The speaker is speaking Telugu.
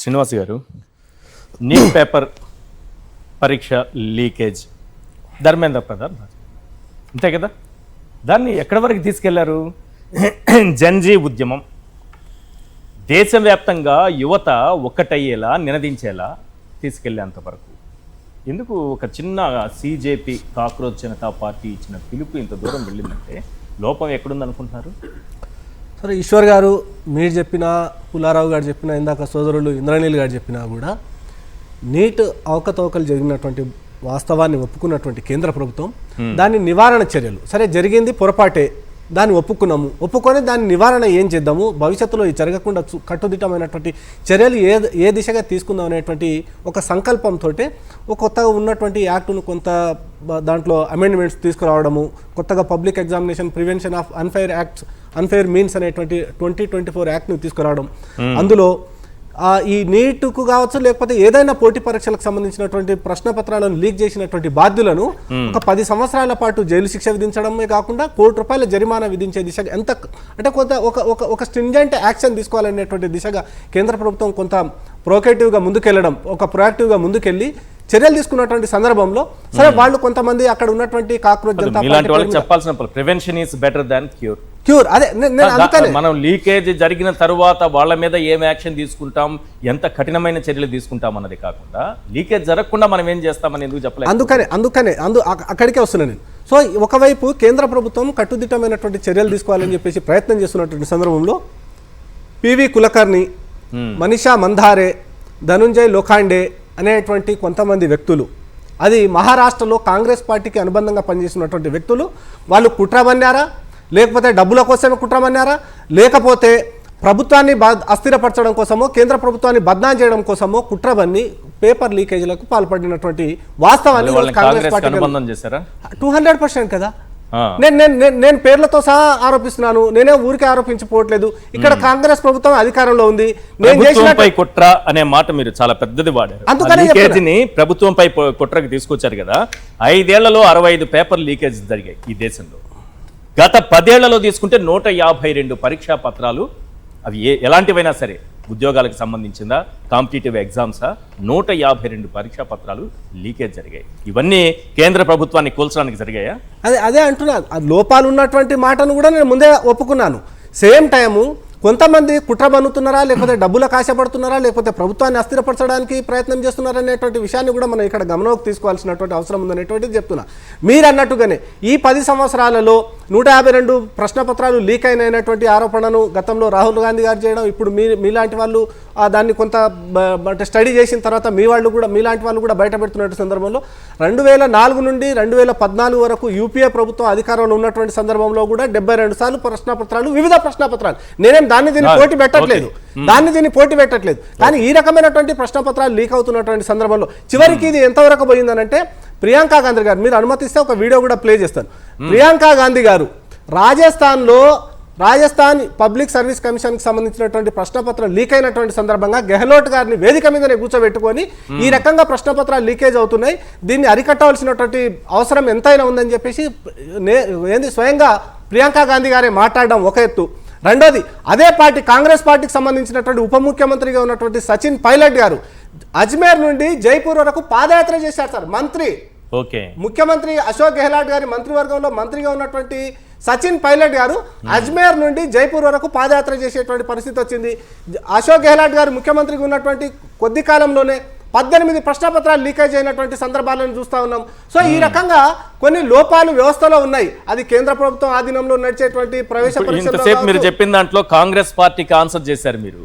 శ్రీనివాస్ గారు, నీట్ పేపర్ పరీక్ష లీకేజ్ ధర్మేంద్ర ప్రధాన్ అంతే కదా, దాన్ని ఎక్కడి వరకు తీసుకెళ్లారు? జన్జీ ఉద్యమం దేశవ్యాప్తంగా యువత ఒక్కటయ్యేలా నినదించేలా తీసుకెళ్లేంత వరకు ఎందుకు ఒక చిన్న సిజేపీ కాక్రోచ్ జనతా పార్టీ ఇచ్చిన పిలుపు ఇంత దూరం వెళ్ళిందంటే లోపం ఎక్కడుందనుకుంటున్నారు? సరే, ఈశ్వర్ గారు మీరు చెప్పినా, పుల్లారావు గారు చెప్పినా, ఇందాక సోదరులు ఇంద్రనీల్ గారు చెప్పినా కూడా నీట్ అవకతవకలు జరిగినటువంటి వాస్తవాన్ని ఒప్పుకున్నటువంటి కేంద్ర ప్రభుత్వం దాని నివారణ చర్యలు, సరే జరిగింది పొరపాటే, దాన్ని ఒప్పుకొని దాని నివారణ ఏం చేద్దాము, భవిష్యత్తులో జరగకుండా కట్టుదిట్టమైనటువంటి చర్యలు ఏ దిశగా తీసుకుందాం అనేటువంటి ఒక సంకల్పంతో కొత్తగా ఉన్నటువంటి యాక్టును కొంత దాంట్లో అమెండ్మెంట్స్ తీసుకురావడము, కొత్తగా public examination prevention of unfair means అనేటువంటి 2024 యాక్ట్ను తీసుకురావడం, అందులో ఈ నీట్కు కావచ్చు లేకపోతే ఏదైనా పోటీ పరీక్షలకు సంబంధించినటువంటి ప్రశ్న పత్రాలను లీక్ చేసినటువంటి బాధ్యులను ఒక 10 సంవత్సరాల పాటు జైలు శిక్ష విధించడమే కాకుండా ₹1,00,00,000 జరిమానా విధించే దిశగా ఎంత అంటే కొంత ఒక స్ట్రింజెంట్ యాక్షన్ తీసుకోవాలనేటువంటి దిశగా కేంద్ర ప్రభుత్వం కొంత ప్రొయాక్టివ్గా ముందుకెళ్ళి చర్యలు తీసుకున్నటువంటి సందర్భంలో సరే వాళ్ళు కొంతమంది అక్కడ ఉన్నటువంటి కాక్రోచ్ జనతా పార్టీ చెప్పాల్సిన prevention is better than cure. అదే మనం లీకేజ్ జరిగిన తరువాత వాళ్ళ మీద ఏం యాక్షన్ తీసుకుంటాం, ఎంత కఠినమైన చర్యలు తీసుకుంటాం అన్నది కాకుండా లీకేజ్ జరగకుండా మనం ఏం చేస్తామని ఎందుకు చెప్పలేదు? అందుకనే అక్కడికే వస్తున్నాను నేను. సో ఒకవైపు కేంద్ర ప్రభుత్వం కట్టుదిట్టమైనటువంటి చర్యలు తీసుకోవాలని చెప్పేసి ప్రయత్నం చేస్తున్నటువంటి సందర్భంలో పివి కులకర్ణి, మనీషా మంధారే, ధనుంజయ్ లోఖాండే అనేటువంటి కొంతమంది వ్యక్తులు, అది మహారాష్ట్రలో కాంగ్రెస్ పార్టీకి అనుబంధంగా పనిచేస్తున్నటువంటి వ్యక్తులు, వాళ్ళు కుట్రమన్నారా, లేకపోతే డబ్బుల కోసమే కుట్రమన్నారా, లేకపోతే ప్రభుత్వాన్ని అస్థిరపరచడం కోసమో కేంద్ర ప్రభుత్వాన్ని బద్నాం చేయడం కోసమో కుట్రవన్నీ పేపర్ లీకేజీలకు పాల్పడినటువంటి వాస్తవాన్ని కాంగ్రెస్ పార్టీ 200% కదా. నేను పేర్లతో సహా ఆరోపిస్తున్నాను, నేనే ఊరికి ఆరోపించిపోవట్లేదు. ఇక్కడ కాంగ్రెస్ ప్రభుత్వం అధికారంలో ఉంది. ప్రభుత్వంపై కుట్ర అనే మాట మీరు చాలా పెద్దది వాడారు. లీకేజీని ప్రభుత్వంపై కుట్రకి తీసుకొచ్చారు కదా. 5 ఏళ్లలో 65 పేపర్ లీకేజ్ జరిగాయి ఈ దేశంలో. గత 10 ఏళ్లలో తీసుకుంటే 152 పరీక్షా పత్రాలు, అవి ఎలాంటివైనా సరే, ఉద్యోగాలకు సంబంధించిందా, కాంపిటేటివ్ ఎగ్జామ్సా, 152 పరీక్షా పత్రాలు లీకేజ్ జరిగాయి. ఇవన్నీ కేంద్ర ప్రభుత్వాన్ని కూల్చడానికి జరిగాయా? అదే అంటున్నా, లోపాలు ఉన్నటువంటి మాటను కూడా నేను ముందే ఒప్పుకున్నాను. సేమ్ టైము కొంతమంది కుట్ర బన్నుతున్నారా, లేకపోతే డబ్బులకు ఆశపడుతున్నారా, లేకపోతే ప్రభుత్వాన్ని అస్థిరపరచడానికి ప్రయత్నం చేస్తున్నారా అనేటువంటి విషయాన్ని కూడా మనం ఇక్కడ గమనంలోకి తీసుకోవాల్సినటువంటి అవసరం ఉందనేటువంటిది చెప్తున్నా. మీరు అన్నట్టుగానే ఈ 10 సంవత్సరాలలో 152 ప్రశ్నపత్రాలు లీక్ అయినటువంటి ఆరోపణను గతంలో రాహుల్ గాంధీ గారు చేయడం, ఇప్పుడు మీలాంటి వాళ్ళు దాన్ని కొంత స్టడీ చేసిన తర్వాత మీలాంటి వాళ్ళు కూడా బయట పెడుతున్న సందర్భంలో 2004 నుండి 2014 వరకు యూపీఏ ప్రభుత్వం అధికారంలో ఉన్నటువంటి సందర్భంలో కూడా 72 సార్లు ప్రశ్నపత్రాలు, వివిధ ప్రశ్నపత్రాలు, నేనేం దీన్ని పోటీ పెట్టట్లేదు, కానీ ఈ రకమైనటువంటి ప్రశ్నపత్రాలు లీక్ అవుతున్నటువంటి సందర్భంలో చివరికి ఇది ఎంతవరకు పోయిందనంటే, ప్రియాంక గాంధీ గారు, మీరు అనుమతిస్తే ఒక వీడియో కూడా ప్లే చేస్తాను. ప్రియాంక గాంధీ గారు రాజస్థాన్ పబ్లిక్ సర్వీస్ కమిషన్కి సంబంధించినటువంటి ప్రశ్నపత్రం లీక్ అయినటువంటి సందర్భంగా గెహ్లోట్ గారిని వేదిక మీదనే కూర్చోబెట్టుకొని ఈ రకంగా ప్రశ్నపత్రాలు లీకేజ్ అవుతున్నాయి, దీన్ని అరికట్టవలసినటువంటి అవసరం ఎంతైనా ఉందని చెప్పేసి స్వయంగా ప్రియాంక గాంధీ గారే మాట్లాడడం ఒక ఎత్తు. రెండోది, అదే పార్టీ కాంగ్రెస్ పార్టీకి సంబంధించినటువంటి ఉప ముఖ్యమంత్రిగా ఉన్నటువంటి సచిన్ పైలట్ గారు అజ్మేర్ నుండి జైపూర్ వరకు పాదయాత్ర చేశారు సార్. ముఖ్యమంత్రి అశోక్ గెహ్లాట్ గారి మంత్రివర్గంలో మంత్రిగా ఉన్నటువంటి సచిన్ పైలట్ గారు అజ్మేర్ నుండి జైపూర్ వరకు పాదయాత్ర చేసేటువంటి పరిస్థితి వచ్చింది. అశోక్ గెహ్లాట్ గారు ముఖ్యమంత్రిగా ఉన్నటువంటి కొద్ది కాలంలోనే 18 ప్రశ్నపత్రాలు లీకేజ్ అయినటువంటి సందర్భాలను చూస్తూ ఉన్నాం. సో ఈ రకంగా కొన్ని లోపాలు వ్యవస్థలో ఉన్నాయి. అది కేంద్ర ప్రభుత్వం ఆధీనంలో నడిచేటువంటి ప్రవేశ పరీక్షలు. మీరు చెప్పిన దాంట్లో కాంగ్రెస్ పార్టీకి ఆన్సర్ చేశారు మీరు.